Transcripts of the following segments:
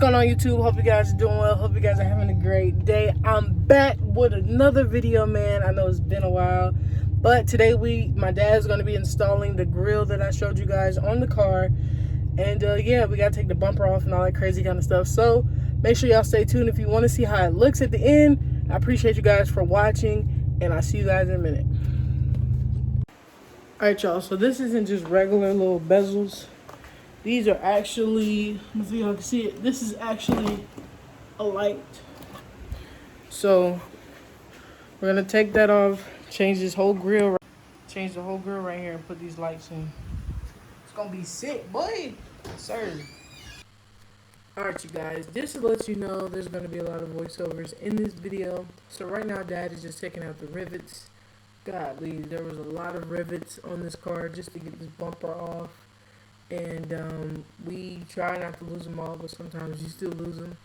going on, YouTube? Hope you guys are doing well. Hope you guys are having a great day. I'm back with another video, man. I know it's been a while, but today my dad's going to be installing the grill that I showed you guys on the car. And yeah, we got to take the bumper off and all that crazy kind of stuff. So make sure y'all stay tuned if you want to see how it looks at the end. I appreciate you guys for watching, and I'll see you guys in a minute. Alright, y'all, so this isn't just regular little bezels. These are actually, if y'all can see it, this is actually a light. So we're gonna take that off, change the whole grill right here and put these lights in. It's gonna be sick, boy. Yes, sir. Alright, you guys, just to let you know, there's gonna be a lot of voiceovers in this video. So right now, Dad is just taking out the rivets. Godly, there was a lot of rivets on this car just to get this bumper off. And we try not to lose them all, but sometimes you still lose them.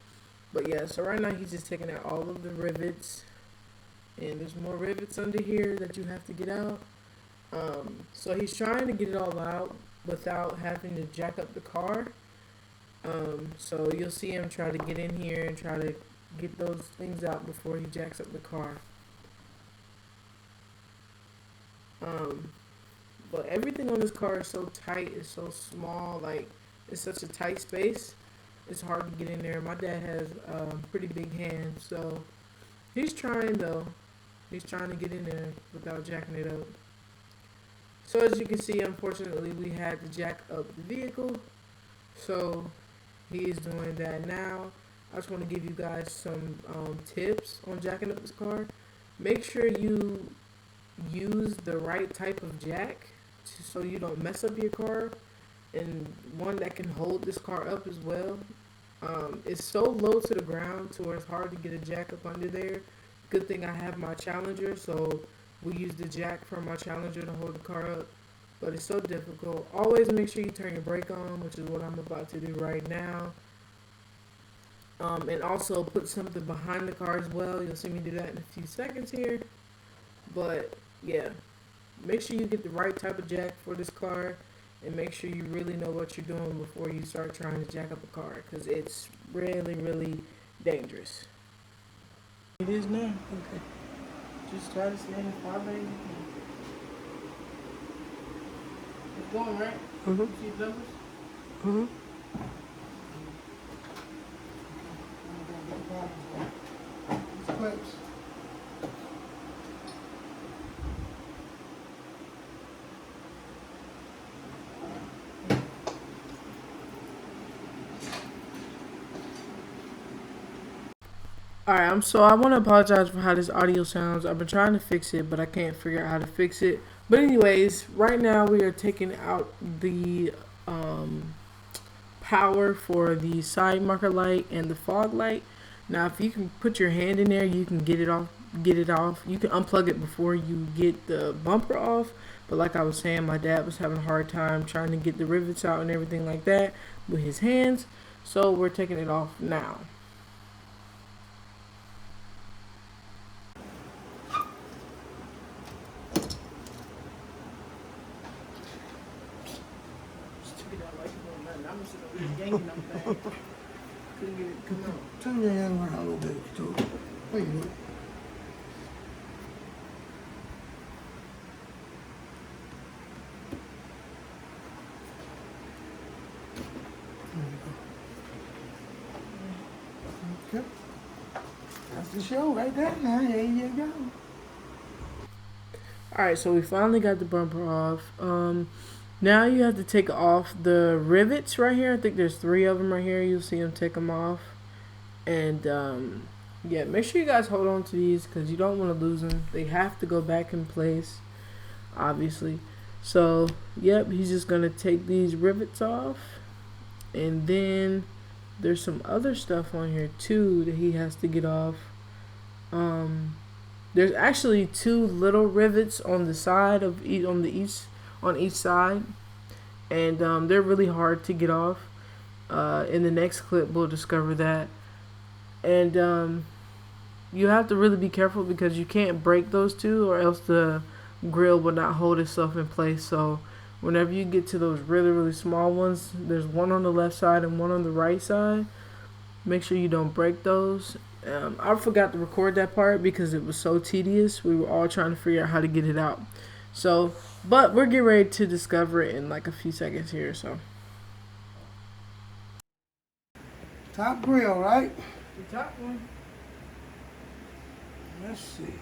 But yeah, so right now he's just taking out all of the rivets, and there's more rivets under here that you have to get out. So he's trying to get it all out without having to jack up the car. So you'll see him try to get in here and try to get those things out before he jacks up the car. But everything on this car is so tight, it's so small, like, it's such a tight space, it's hard to get in there. My dad has pretty big hands, so he's trying, though. He's trying to get in there without jacking it up. So as you can see, unfortunately, we had to jack up the vehicle, so he's doing that now. I just want to give you guys some tips on jacking up this car. Make sure you use the right type of jack so you don't mess up your car, and one that can hold this car up as well. It's so low to the ground to where it's hard to get a jack up under there. Good thing I have my Challenger, so we use the jack from my Challenger to hold the car up, but it's so difficult. Always make sure you turn your brake on, which is what I'm about to do right now. And also put something behind the car as well. You'll see me do that in a few seconds here. But yeah, make sure you get the right type of jack for this car, and make sure you really know what you're doing before you start trying to jack up a car, because it's really, really dangerous. It is now. Okay. Just try to stay in 5 8. It's going right. You see the numbers? These clips. Alright, so I want to apologize for how this audio sounds. I've been trying to fix it, but I can't figure out how to fix it. But anyways, right now we are taking out the power for the side marker light and the fog light. Now, if you can put your hand in there, you can get it off. You can unplug it before you get the bumper off. But like I was saying, my dad was having a hard time trying to get the rivets out and everything like that with his hands. So we're taking it off now. Turn your hand around a little bit, too. Wait a minute. Okay. That's the show right there. Now, there you go. Alright, so we finally got the bumper off. Now you have to take off the rivets right here. I think there's 3 of them right here. You'll see them take them off. And yeah, make sure you guys hold on to these because you don't want to lose them. They have to go back in place, obviously. So, yep, he's just going to take these rivets off. And then there's some other stuff on here too that he has to get off. There's actually 2 little rivets on the side of on each side, and they're really hard to get off. In the next clip we'll discover that. And you have to really be careful because you can't break those 2 or else the grill will not hold itself in place. So whenever you get to those really small ones, there's one on the left side and one on the right side. Make sure you don't break those. I forgot to record that part because it was so tedious. We were all trying to figure out how to get it out. So, but we're getting ready to discover it in like a few seconds here. So, Top grill, right? the top one. Let's see.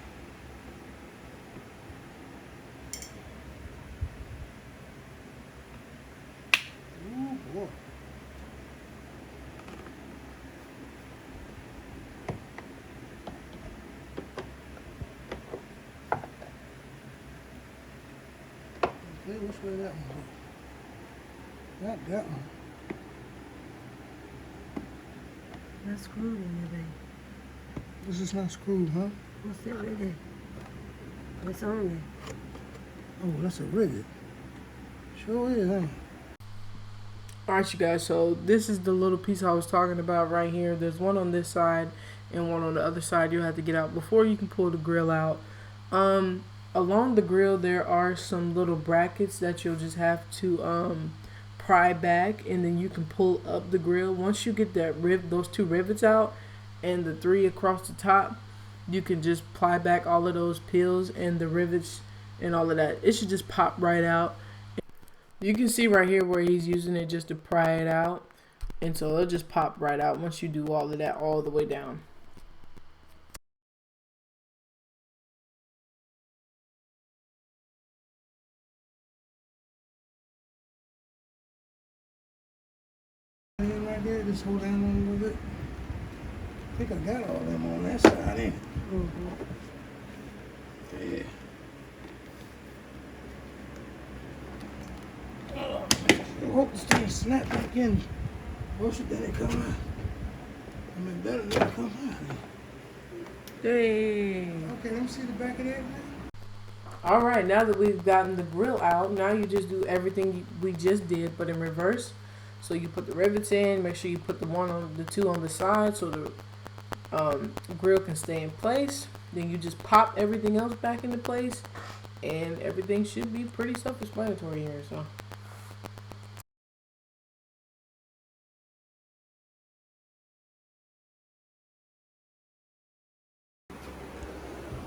Ooh, boy. Okay, which way that one go? Not that one. Not screwed in there, babe. This is not screwed, huh? What's that right there? What's on there? Oh, that's a rivet. Sure is, huh? Alright, you guys, so this is the little piece I was talking about right here. There's one on this side and one on the other side you'll have to get out before you can pull the grill out. Along the grill there are some little brackets that you'll just have to pry back, and then you can pull up the grill. Once you get that those two rivets out and the 3 across the top, you can just pry back all of those peels and the rivets and all of that. It should just pop right out. You can see right here where he's using it just to pry it out, and so it'll just pop right out once you do all of that all the way down. Right there, just hold down on a little bit. I think I got all them on that side, ain't it? Yeah. I hope this thing snap back in. Worse than it come out. I mean, better than it come out. Dang. Okay, let me see the back of that now. Alright, now that we've gotten the grill out, now you just do everything we just did, but in reverse. So you put the rivets in, make sure you put the 2 on the side so the grill can stay in place. Then you just pop everything else back into place, and everything should be pretty self-explanatory here. So.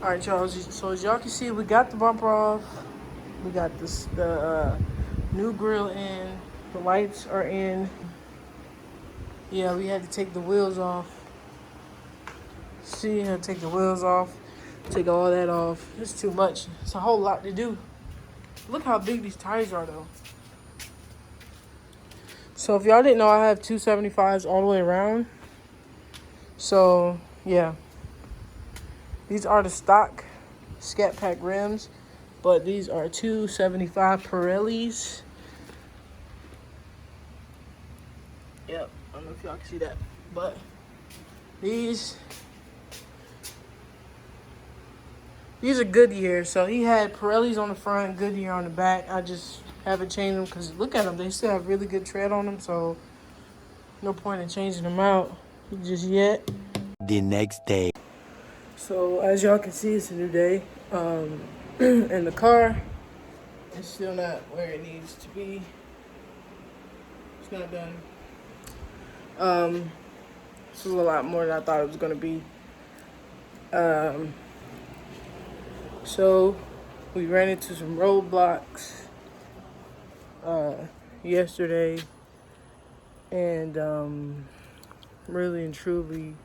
Alright, y'all, so as y'all can see, we got the bumper off. We got the new grill in. The lights are in. Yeah, we had to take the wheels off. See, I take the wheels off. Take all that off. It's too much. It's a whole lot to do. Look how big these tires are, though. So if y'all didn't know, I have 275s all the way around. So, yeah. These are the stock Scatpack rims, but these are 275 Pirellis. Yep, I don't know if y'all can see that, but these are Goodyear. So he had Pirellis on the front, Goodyear on the back. I just haven't changed them because look at them, they still have really good tread on them. So no point in changing them out just yet. The next day. So as y'all can see, it's a new day. And the car is still not where it needs to be. It's not done. This is a lot more than I thought it was gonna be. So we ran into some roadblocks yesterday, and really and truly,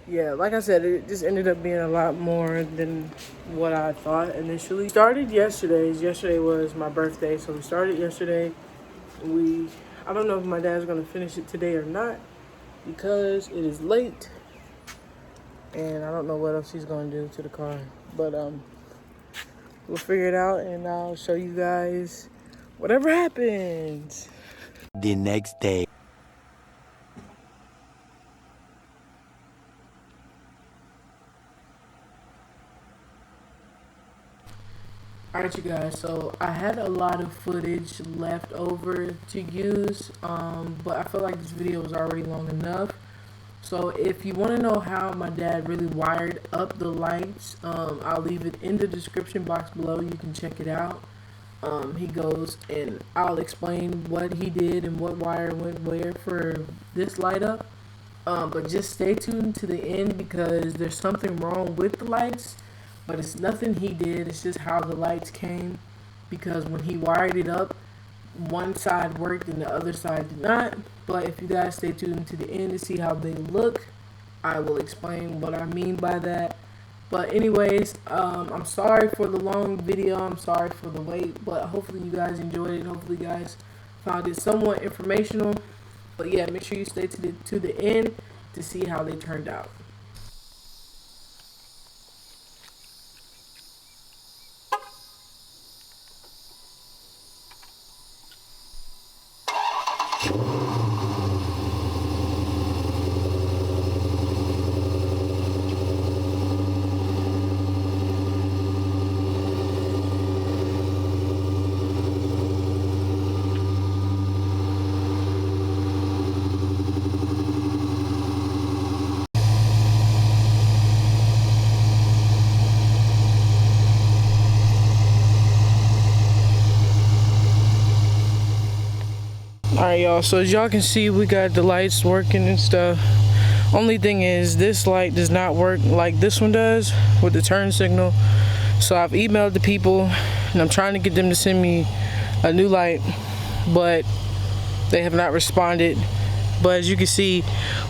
yeah, like I said, it just ended up being a lot more than what I thought initially. Started yesterday. Yesterday was my birthday, so we started yesterday. I don't know if my dad's gonna finish it today or not because it is late, and I don't know what else he's gonna do to the car. But we'll figure it out, and I'll show you guys whatever happens. The next day. Alright, you guys, so I had a lot of footage left over to use, but I feel like this video was already long enough. So if you want to know how my dad really wired up the lights, I'll leave it in the description box below. You can check it out. he goes and I'll explain what he did and what wire went where for this light up. But just stay tuned to the end because there's something wrong with the lights, but it's nothing he did. It's just how the lights came, because when he wired it up, one side worked and the other side did not. But if you guys stay tuned to the end to see how they look, I will explain what I mean by that. But anyways, I'm sorry for the long video. I'm sorry for the wait, but hopefully you guys enjoyed it. Hopefully you guys found it somewhat informational. But yeah, make sure you stay to the end to see how they turned out. Alright y'all, so as y'all can see, we got the lights working and stuff. Only thing is, this light does not work like this one does with the turn signal. So I've emailed the people and I'm trying to get them to send me a new light, but they have not responded. But as you can see,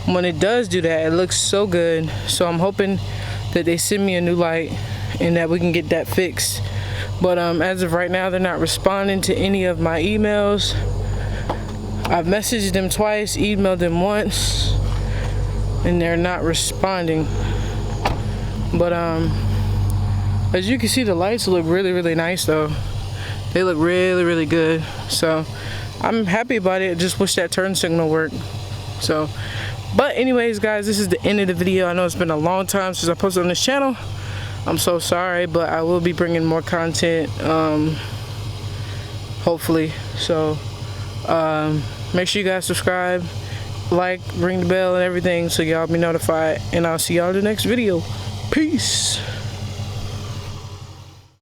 when it does do that, it looks so good. So I'm hoping that they send me a new light and that we can get that fixed. But as of right now, they're not responding to any of my emails. I've messaged them twice, emailed them once, and they're not responding. But as you can see, the lights look really, really nice though. They look really, really good. So I'm happy about it. I just wish that turn signal worked. So, but anyways guys, this is the end of the video. I know it's been a long time since I posted on this channel. I'm so sorry, but I will be bringing more content, hopefully. So make sure you guys subscribe, like, ring the bell and everything so y'all be notified, and I'll see y'all in the next video. Peace.